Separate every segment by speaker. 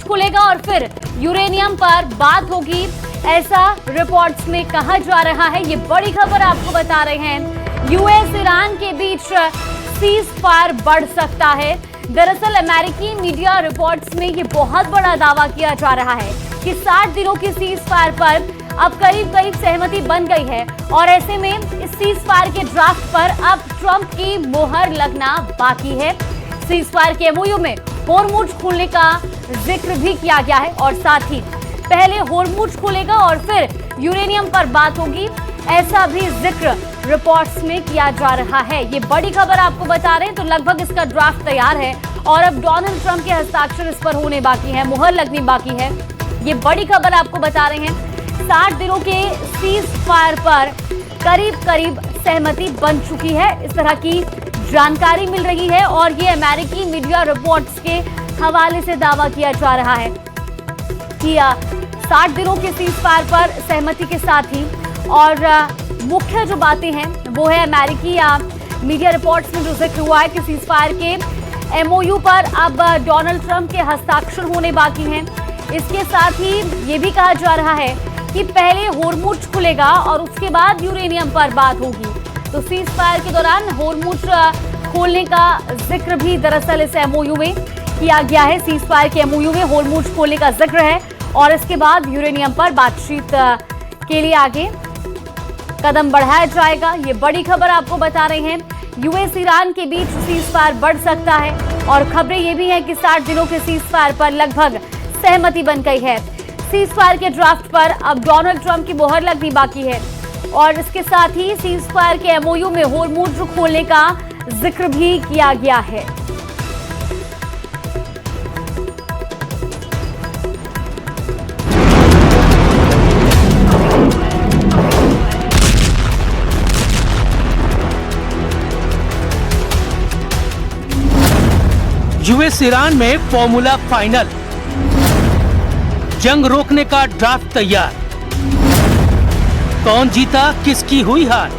Speaker 1: खुलेगा और फिर यूरेनियम पर बात होगी, ऐसा रिपोर्ट्स में कहा जा रहा है। ये बड़ी खबर आपको बता रहे हैं। यूएस ईरान के बीच सीज फायर बढ़ सकता है। दरअसल अमेरिकी मीडिया रिपोर्ट्स में ये बहुत बड़ा दावा किया जा रहा है कि 60 दिनों की सीज फायर पर अब करीब सहमति बन गई है और ऐसे में इस सीज फायर के ड्राफ्ट पर अब ट्रंप की मोहर लगना बाकी है। सीज फायर के एमओयू में होर्मुज खोलने का जिक्र भी किया गया है और साथ ही पहले होर्मुज खुलेगा और फिर यूरेनियम पर बात होगी, ऐसा भी जिक्र रिपोर्ट्स में किया जा रहा है। ये बड़ी खबर आपको बता रहे हैं। तो लगभग इसका ड्राफ्ट तैयार है और अब डोनाल्ड ट्रंप के हस्ताक्षर इस पर होने बाकी है, मोहर लगनी बाकी है। ये बड़ी खबर आपको बता रहे हैं। 60 दिनों के सीज फायर पर करीब सहमति बन चुकी है, इस तरह की जानकारी मिल रही है और ये अमेरिकी मीडिया रिपोर्ट्स के हवाले से दावा किया जा रहा है कि 60 दिनों के सीज फायर पर सहमति के साथ ही और मुख्य जो बातें हैं वो है अमेरिकी मीडिया रिपोर्ट्स में जो जिक्र हुआ है कि सीज फायर के एमओयू पर अब डोनाल्ड ट्रंप के हस्ताक्षर होने बाकी हैं। इसके साथ ही ये भी कहा जा रहा है कि पहले होर्मुज खुलेगा और उसके बाद यूरेनियम पर बात होगी। तो सीज फायर के दौरान होर्मुज खोलने का जिक्र भी दरअसल इस एमओयू में किया गया है। सीज फायर के एमओयू में होर्मुज खोलने का जिक्र है और इसके बाद यूरेनियम पर बातचीत के लिए आगे कदम बढ़ाया जाएगा। ये बड़ी खबर आपको बता रहे हैं। यूएस ईरान के बीच सीज फायर बढ़ सकता है और खबरें ये भी हैं कि 60 दिनों के सीज फायर पर लगभग सहमति बन गई है। सीज फायर के ड्राफ्ट पर अब डोनाल्ड ट्रंप की मोहर लगनी बाकी है और इसके साथ ही सीज फायर के एमओयू में होर्मुज खोलने का जिक्र भी किया गया है।
Speaker 2: यूएस ईरान में फॉर्मूला फाइनल, जंग रोकने का ड्राफ्ट तैयार, कौन जीता किसकी हुई हार।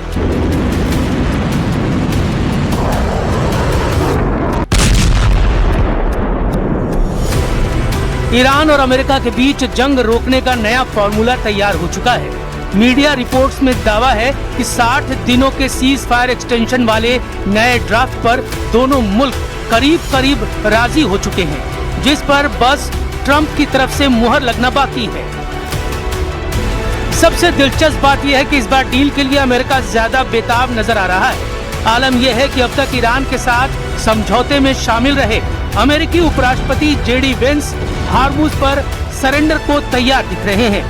Speaker 2: ईरान और अमेरिका के बीच जंग रोकने का नया फॉर्मूला तैयार हो चुका है। मीडिया रिपोर्ट्स में दावा है कि 60 दिनों के सीज फायर एक्सटेंशन वाले नए ड्राफ्ट पर दोनों मुल्क करीब राजी हो चुके हैं, जिस पर बस ट्रंप की तरफ से मुहर लगना बाकी है। सबसे दिलचस्प बात यह है कि इस बार डील के लिए अमेरिका ज्यादा बेताब नजर आ रहा है। आलम यह है कि अब तक ईरान के साथ समझौते में शामिल रहे अमेरिकी उपराष्ट्रपति जेडी वेंस हार्मुज पर सरेंडर को तैयार दिख रहे हैं।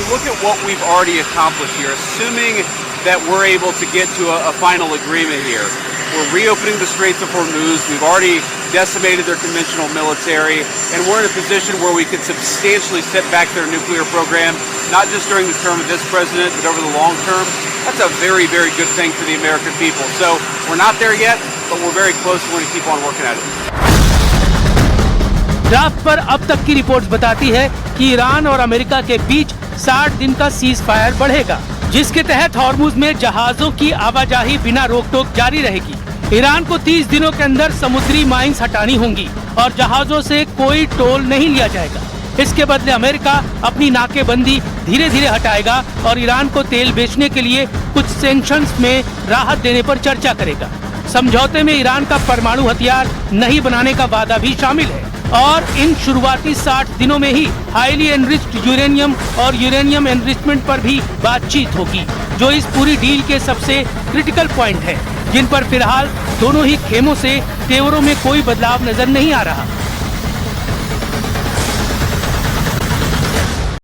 Speaker 3: Look at what we've already accomplished here, assuming that we're able to get to a final agreement here. We're reopening the Straits of Hormuz. We've already decimated their conventional military, and we're in a position where we could substantially set back their nuclear program, not just during the term of this president, but over the long term. That's a very good thing for the American people. So we're not there yet, but we're very close. We're going to keep on working at it.
Speaker 2: Draft पर अब तक की reports बताती है कि Iran और America के बीच 60 दिन का सीज फायर बढ़ेगा, जिसके तहत हॉर्मुज में जहाजों की आवाजाही बिना रोक टोक जारी रहेगी। ईरान को 30 दिनों के अंदर समुद्री माइंस हटानी होंगी और जहाजों से कोई टोल नहीं लिया जाएगा। इसके बदले अमेरिका अपनी नाकेबंदी धीरे हटाएगा और ईरान को तेल बेचने के लिए कुछ सैंक्शंस में राहत देने पर चर्चा करेगा। समझौते में ईरान का परमाणु हथियार नहीं बनाने का वादा भी शामिल है और इन शुरुआती 60 दिनों में ही हाईली एनरिच्ड यूरेनियम और यूरेनियम एनरिचमेंट पर भी बातचीत होगी, जो इस पूरी डील के सबसे क्रिटिकल पॉइंट है, जिन पर फिलहाल दोनों ही खेमों से तेवरों में कोई बदलाव नजर नहीं आ रहा।